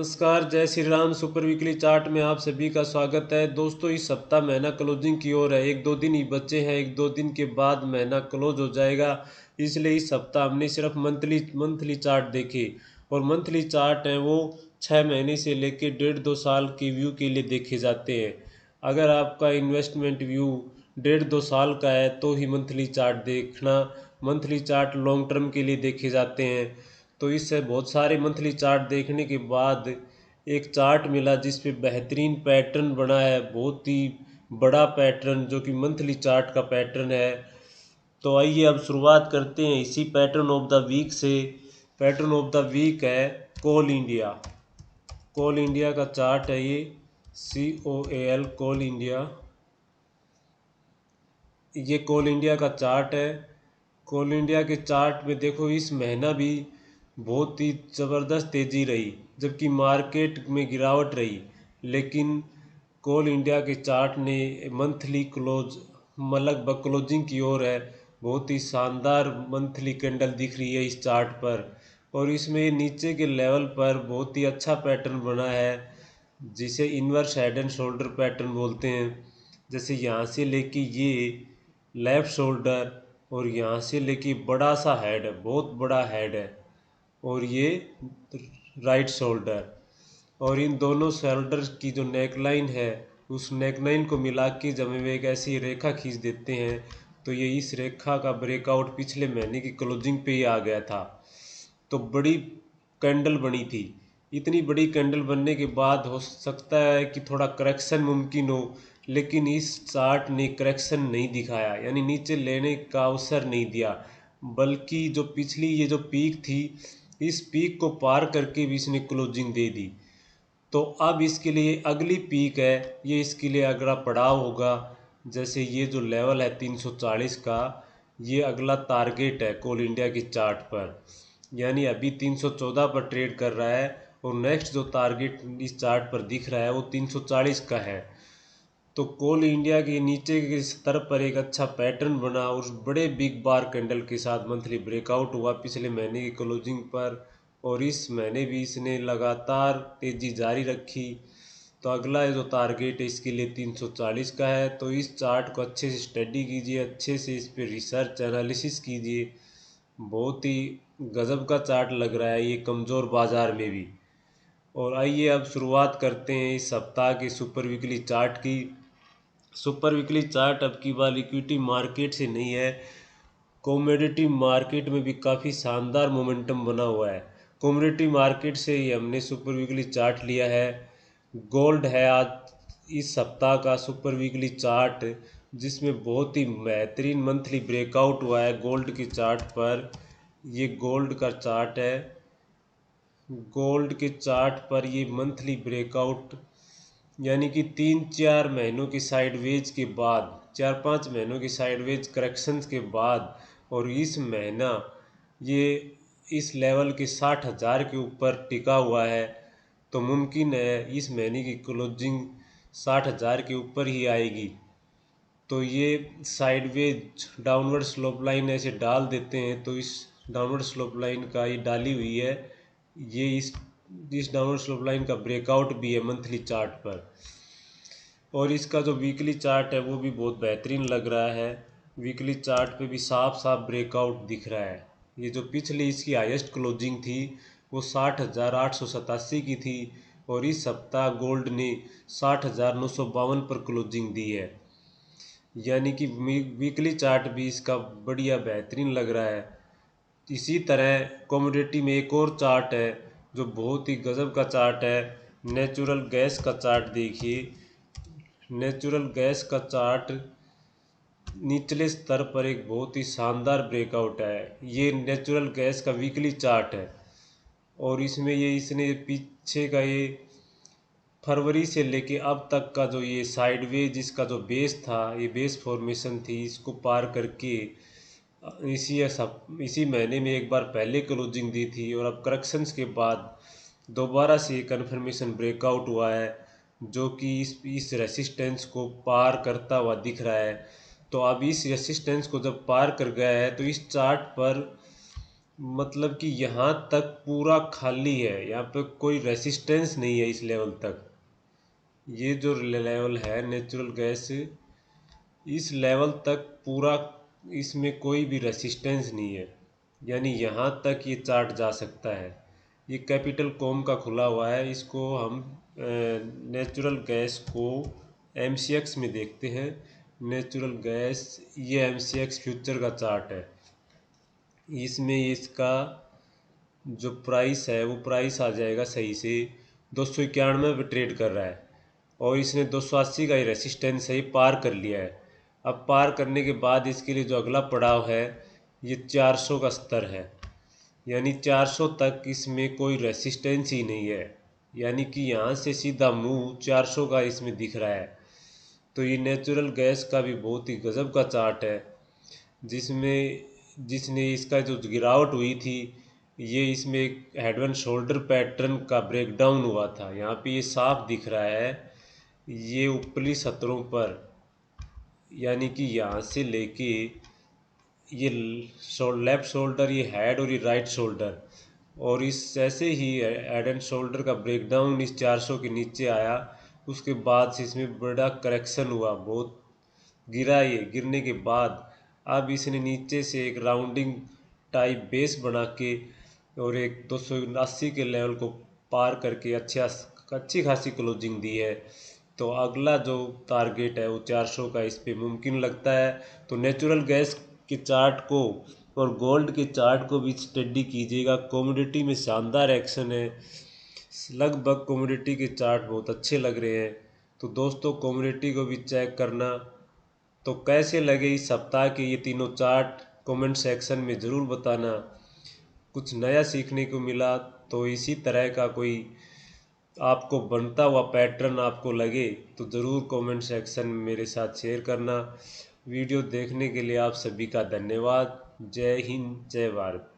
नमस्कार, जय Shri Ram. Super weekly chart में आप सभी का स्वागत है। दोस्तों, इस सप्ताह महीना क्लोजिंग की ओर है। एक दो दिन ही बचे हैं, एक दो दिन के बाद महीना क्लोज हो जाएगा। इसलिए इस सप्ताह हमने सिर्फ मंथली चार्ट देखे। और मंथली चार्ट हैं वो 6 महीने से लेकर 1.5-2 साल के व्यू के लिए देखे जाते हैं। अगर आपका इन्वेस्टमेंट व्यू 1.5-2 साल का है तो ही मंथली चार्ट देखना। मंथली चार्ट लॉन्ग टर्म के लिए देखे जाते हैं। तो इससे बहुत सारे मंथली चार्ट देखने के बाद एक चार्ट मिला जिस पे बेहतरीन पैटर्न बना है, बहुत ही बड़ा पैटर्न जो कि मंथली चार्ट का पैटर्न है। तो आइए अब शुरुआत करते हैं इसी पैटर्न ऑफ द वीक से। पैटर्न ऑफ द वीक है कोल इंडिया। कोल इंडिया का चार्ट है ये, COAL, कोल इंडिया। ये कोल इंडिया का चार्ट है। कोल इंडिया के चार्ट में देखो, इस महीना भी बहुत ही ज़बरदस्त तेज़ी रही जबकि मार्केट में गिरावट रही। लेकिन कोल इंडिया के चार्ट ने मंथली क्लोज लगभग क्लोजिंग की ओर है। बहुत ही शानदार मंथली कैंडल दिख रही है इस चार्ट पर। और इसमें नीचे के लेवल पर बहुत ही अच्छा पैटर्न बना है जिसे inverse head and shoulder pattern बोलते हैं। जैसे यहाँ से लेके ये लेफ़्ट शोल्डर और यहाँ से लेके बड़ा सा हेड है, बहुत बड़ा हेड है, और ये राइट शोल्डर। और इन दोनों शोल्डर की जो नेकलाइन है उस नेकलाइन को मिला के जब हम एक ऐसी रेखा खींच देते हैं तो ये इस रेखा का ब्रेकआउट पिछले महीने की क्लोजिंग पे ही आ गया था। तो बड़ी कैंडल बनी थी। इतनी बड़ी कैंडल बनने के बाद हो सकता है कि थोड़ा करेक्शन मुमकिन हो, लेकिन इस चार्ट ने करेक्शन नहीं दिखाया, यानी नीचे लेने का अवसर नहीं दिया। बल्कि जो पिछली ये जो पीक थी, इस पीक को पार करके भी इसने क्लोजिंग दे दी। तो अब इसके लिए अगली पीक है, ये इसके लिए अगला पड़ाव होगा। जैसे ये जो लेवल है 340 का, ये अगला टारगेट है कोल इंडिया की चार्ट पर। यानी अभी 314 पर ट्रेड कर रहा है और नेक्स्ट जो टारगेट इस चार्ट पर दिख रहा है वो 340 का है। तो कोल इंडिया के नीचे के स्तर पर एक अच्छा पैटर्न बना और बड़े बिग बार कैंडल के साथ मंथली ब्रेकआउट हुआ पिछले महीने की क्लोजिंग पर। और इस महीने भी इसने लगातार तेज़ी जारी रखी। तो अगला जो टारगेट है इसके लिए 340 का है। तो इस चार्ट को अच्छे से स्टडी कीजिए, अच्छे से इस पर रिसर्च एनालिसिस कीजिए। बहुत ही गजब का चार्ट लग रहा है ये कमज़ोर बाज़ार में भी। और आइए अब शुरुआत करते हैं इस सप्ताह के सुपर वीकली चार्ट की। सुपर वीकली चार्ट अब की बार इक्विटी मार्केट से नहीं है, कमोडिटी मार्केट में भी काफ़ी शानदार मोमेंटम बना हुआ है। कमोडिटी मार्केट से ही हमने सुपर वीकली चार्ट लिया है। गोल्ड है आज इस सप्ताह का सुपर वीकली चार्ट, जिसमें बहुत ही बेहतरीन मंथली ब्रेकआउट हुआ है गोल्ड के चार्ट पर। ये गोल्ड का चार्ट है। गोल्ड के चार्ट पर ये मंथली ब्रेकआउट, यानी कि 3-4 महीनों की साइडवेज के बाद, 4-5 महीनों की साइडवेज करेक्शंस के बाद, और इस महीना ये इस लेवल के 60,000 के ऊपर टिका हुआ है। तो मुमकिन है इस महीने की क्लोजिंग 60,000 के ऊपर ही आएगी। तो ये साइडवेज डाउनवर्ड स्लोप लाइन ऐसे डाल देते हैं, तो इस डाउनवर्ड स्लोप लाइन का ये डाली हुई है, ये इस डाउनवर्ड स्लोप लाइन का ब्रेकआउट भी है मंथली चार्ट पर। और इसका जो वीकली चार्ट है वो भी बहुत बेहतरीन लग रहा है। वीकली चार्ट पे भी साफ साफ ब्रेकआउट दिख रहा है। ये जो पिछली इसकी हाईएस्ट क्लोजिंग थी वो 60,887 की थी, और इस सप्ताह गोल्ड ने 60,952 पर क्लोजिंग दी है। यानी कि वीकली चार्ट भी इसका बढ़िया बेहतरीन लग रहा है। इसी तरह कमोडिटी में एक और चार्ट है जो बहुत ही गजब का चार्ट है। नेचुरल गैस का चार्ट देखिए। नेचुरल गैस का चार्ट निचले स्तर पर एक बहुत ही शानदार ब्रेकआउट है। ये नेचुरल गैस का वीकली चार्ट है, और इसमें ये इसने पीछे का ये फरवरी से लेके अब तक का जो ये साइडवेज इसका जो बेस था, ये बेस फॉर्मेशन थी, इसको पार करके इसी महीने में एक बार पहले क्लोजिंग दी थी, और अब करेक्शंस के बाद दोबारा से कन्फर्मेशन ब्रेकआउट हुआ है जो कि इस रेसिस्टेंस को पार करता हुआ दिख रहा है। तो अब इस रेसिस्टेंस को जब पार कर गया है तो इस चार्ट पर मतलब कि यहाँ तक पूरा खाली है, यहाँ पे कोई रेसिस्टेंस नहीं है इस लेवल तक। ये जो लेवल है नेचुरल गैस, इस लेवल तक पूरा, इसमें कोई भी रेसिस्टेंस नहीं है, यानी यहाँ तक ये चार्ट जा सकता है। ये कैपिटल कॉम का खुला हुआ है, इसको हम नेचुरल गैस को एमसीएक्स में देखते हैं। नेचुरल गैस, ये एमसीएक्स फ्यूचर का चार्ट है। इसमें इसका जो प्राइस है वो प्राइस आ जाएगा सही से 291 पे ट्रेड कर रहा है, और इसने 280 का ही रेसिस्टेंस है, ये पार कर लिया है। अब पार करने के बाद इसके लिए जो अगला पड़ाव है ये 400 का स्तर है, यानी 400 तक इसमें कोई रेसिस्टेंस ही नहीं है, यानी कि यहाँ से सीधा मूव 400 का इसमें दिख रहा है। तो ये नेचुरल गैस का भी बहुत ही गजब का चार्ट है, जिसमें जिसने इसका जो गिरावट हुई थी, ये इसमें एक हेड एंड शोल्डर पैटर्न का ब्रेकडाउन हुआ था। यहाँ पे ये साफ दिख रहा है, ये ऊपरी सतरों पर, यानी कि यहाँ से लेके ये लेफ्ट शोल्डर, ये हेड और ये राइट शोल्डर, और इस ऐसे ही हेड एंड शोल्डर का ब्रेकडाउन इस 400 के नीचे आया। उसके बाद से इसमें बड़ा करेक्शन हुआ, बहुत गिरा। ये गिरने के बाद अब इसने नीचे से एक राउंडिंग टाइप बेस बना के और एक 280 के लेवल को पार करके अच्छी खासी क्लोजिंग दी है। तो अगला जो टारगेट है वो 400 का इस पे मुमकिन लगता है। तो नेचुरल गैस के चार्ट को और गोल्ड के चार्ट को भी स्टडी कीजिएगा, कमोडिटी में शानदार एक्शन है, लगभग कमोडिटी के चार्ट बहुत अच्छे लग रहे हैं। तो दोस्तों कमोडिटी को भी चेक करना। तो कैसे लगे इस सप्ताह के ये तीनों चार्ट, कमेंट सेक्शन में ज़रूर बताना। कुछ नया सीखने को मिला तो इसी तरह का कोई आपको बनता हुआ पैटर्न आपको लगे तो ज़रूर कमेंट सेक्शन में मेरे साथ शेयर करना। वीडियो देखने के लिए आप सभी का धन्यवाद। जय हिंद, जय भारत।